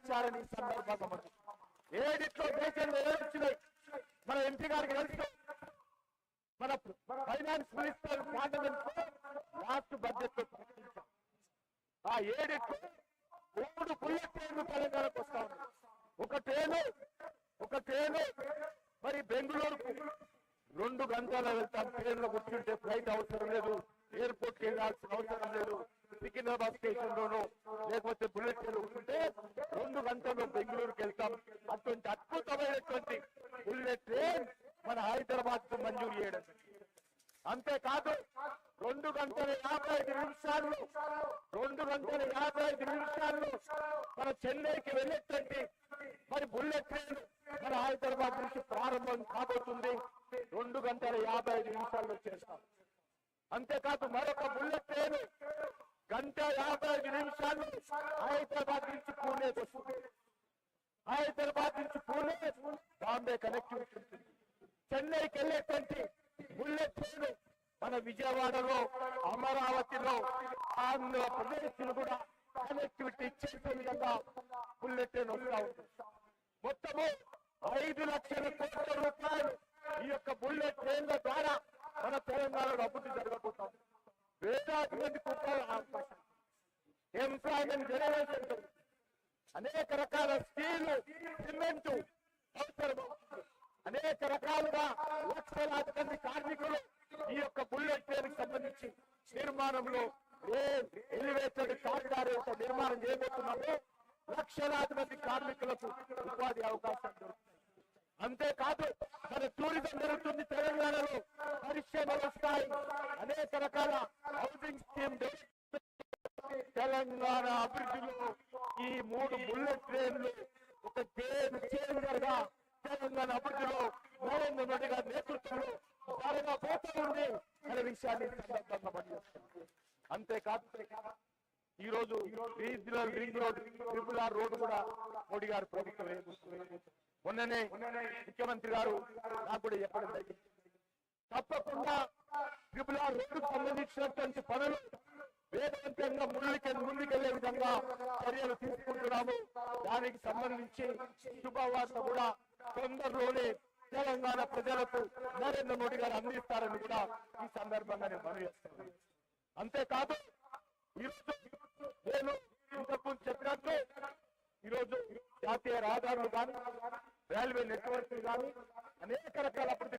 ఇచ్చారని సందర్భంగా ఏడిట్లో దేశంలో ఏడ్చినాయి మన ఎంపీ గారికి తెలుసు. మన finance minister parliament last budget లో ప్రకటించాం. ఆ ఏడిట్లో 3 బుల్లెట్ ట్రైన్లు తెలంగాణకు వస్తా ఉన్నాయి. ఒక ట్రైను మరి బెంగళూరుకు 2 గంటల వెళ్తాం. ట్రైన్లో కూర్చుంటే ఫ్లైట్ అవసరం లేదు, ఎయిర్పోర్ట్కి వెళ్ళాల్సిన అవసరం లేదు. సికింద్రాబాద్ స్టేషన్ లోనో లేకపోతే బుల్లెట్ ట్రైన్ కూర్చుంటే 2 గంటల్లో బెంగళూరుకి వెళ్తాం. అటువంటి అద్భుతమైనటువంటి బుల్లెట్ ట్రైన్ మన హైదరాబాద్ కు మంజూరు చేయడం. అంతేకాదు 2 గంటల 55 నిమిషాల్లో 2 గంటల 55 నిమిషాల్లో మన చెన్నైకి వెళ్ళేటండి మరి బుల్లెట్ ట్రైన్ మన హైదరాబాద్ నుంచి ప్రారంభం కాబోతుంది. 2 గంటల 55 నిమిషాల్లో చేస్తాం. అంతేకాదు మరొక బుల్లెట్ ట్రైన్ 1 గంట 55 నిమిషాలు హైదరాబాద్ నుంచి పూణేకి వస్తుంది. హైదరాబాద్ నుంచి పూణే బాంబే కనెక్టివిటీ ఉంటుంది. చెన్నైకి వెళ్ళేటండి బుల్లెట్ ట్రైన్ మన విజయవాడలో అమరావతిలో ఆంధ్రప్రదేశ్ కూడా కనెక్టివిటీ చేసే విధంగా బుల్లెట్ ట్రైన్ వస్తా ఉంటుంది. మొత్తము 5 లక్షల కోట్ల రూపాయలు ఈ యొక్క బుల్లెట్ ట్రైన్ల ద్వారా మన తెలంగాణలో అభివృద్ధి జరగబోతాం. వేలాది మంది కుటుంబాల అవకాశం, ఎంప్లాయ్మెంట్ జనరేషన్, అనేక రకాల స్టీలు, సిమెంటు అవసరం. అనేక రకాలుగా లక్షలాది మంది కార్మికులు ఈ యొక్క బుల్లెట్ ట్రైన్ సంబంధించి నిర్మాణంలో ఎలివేటెడ్ కారిడార్ యొక్క నిర్మాణం చేయబోతున్నాము. లక్షలాది మంది కార్మికులకు ఉపాధి అవకాశం దొరుకుతుంది. అంతేకాదు మన టూరిజం జరుగుతుంది. తెలంగాణలో పరిశ్రమలు వస్తాయి. అనేక రకాల హౌసింగ్ స్కీమ్ తెలంగాణ అభివృద్ధిలో ఈ 3 బుల్లెట్ ట్రైన్లు ఒక గేమ్ చేంజర్ గా తెలంగాణ అభివృద్ధిలో నరేంద్ర మోడీ గారి నేతృత్వంలో జరగబోతుంది అనే విషయాన్ని సందర్భంగా పనిచేస్తుంది. అంతేకాదు ఈ రోజు regional ring road, RRR road కూడా మోడీ గారి ప్రభుత్వం మొన్ననే ముఖ్యమంత్రి గారు నాకు కూడా చెప్పడం జరిగింది. తప్పకుండా RRR రోడ్డుకు సంబంధించినటువంటి పనులు వేగవంతంగా ముందుకెళ్లే విధంగా చర్యలు తీసుకుంటున్నాము. దానికి సంబంధించి శుభవార్త కూడా తొందరలోనే తెలంగాణ ప్రజలకు నరేంద్ర మోడీ గారు అందిస్తారని కూడా ఈ సందర్భంగా నేను మనవి చేస్తున్నాను. అంతేకాదు నేను ఇంతకుముందు చెప్పినట్టు ఈరోజు జాతీయ రహదారులు కానీ రైల్వే నెట్వర్క్ కానీ అనేక రకాల